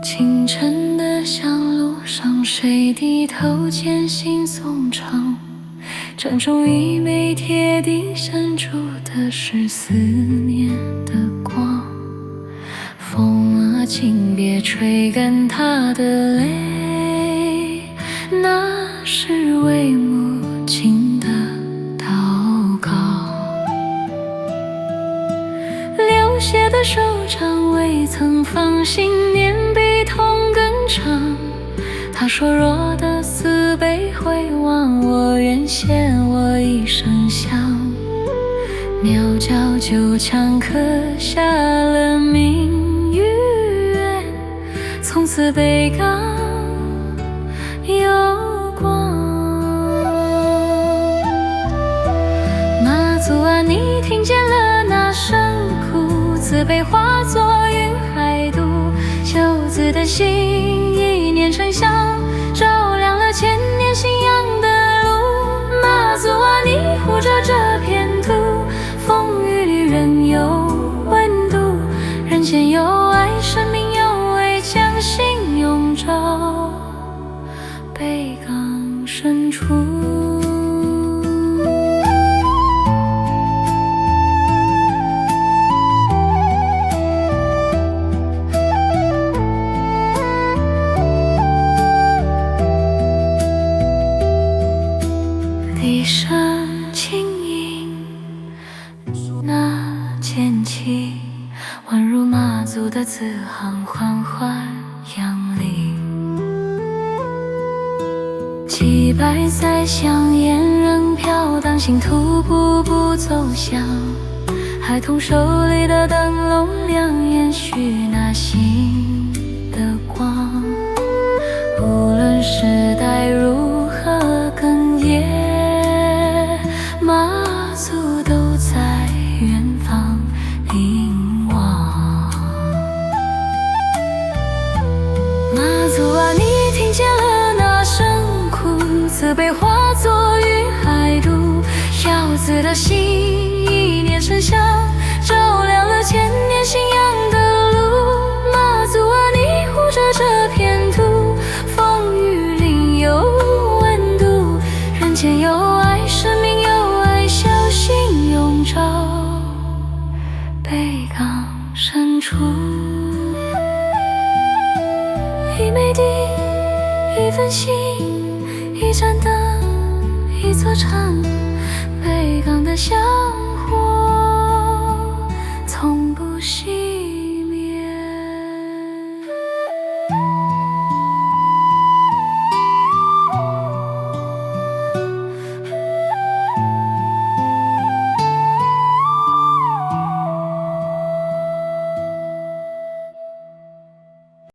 清晨的小路上，谁低头渐行颂唱？盏中一枚铁钉，闪出的是思念的光。风啊，请别吹干他的泪，那是为母亲的祷告。流血的手掌未曾放心，念悲痛更长。他说若的死悲回望，我愿献我一生香。苗脚就枪刻下了命与愿，从此北港有光。妈祖啊，你听见了那声哭，慈悲化作云海渡，修子的心一念成香，照亮了千年信仰的路。妈祖啊，你护着这片土，风雨里仍有温度，人间有爱，生命有味，将心永照北港深处。笛声轻盈，那剑气宛如妈祖的字行，缓缓扬离。几百载香烟仍飘荡，信徒步步走向，孩童手里的灯笼亮，延续那心的光。无论时代如何更迭，妈祖都在远方凝望。妈祖啊，你听见了那声哭，慈悲化作云海渡，孝子的心一念成香，照亮了千年信仰的路。妈祖啊，你护着这片土，风雨里有温度，人间有爱，生命有爱，小心永照北港深处。一枚钉，一份心，一盏灯，一座城，北港的香火从不熄灭。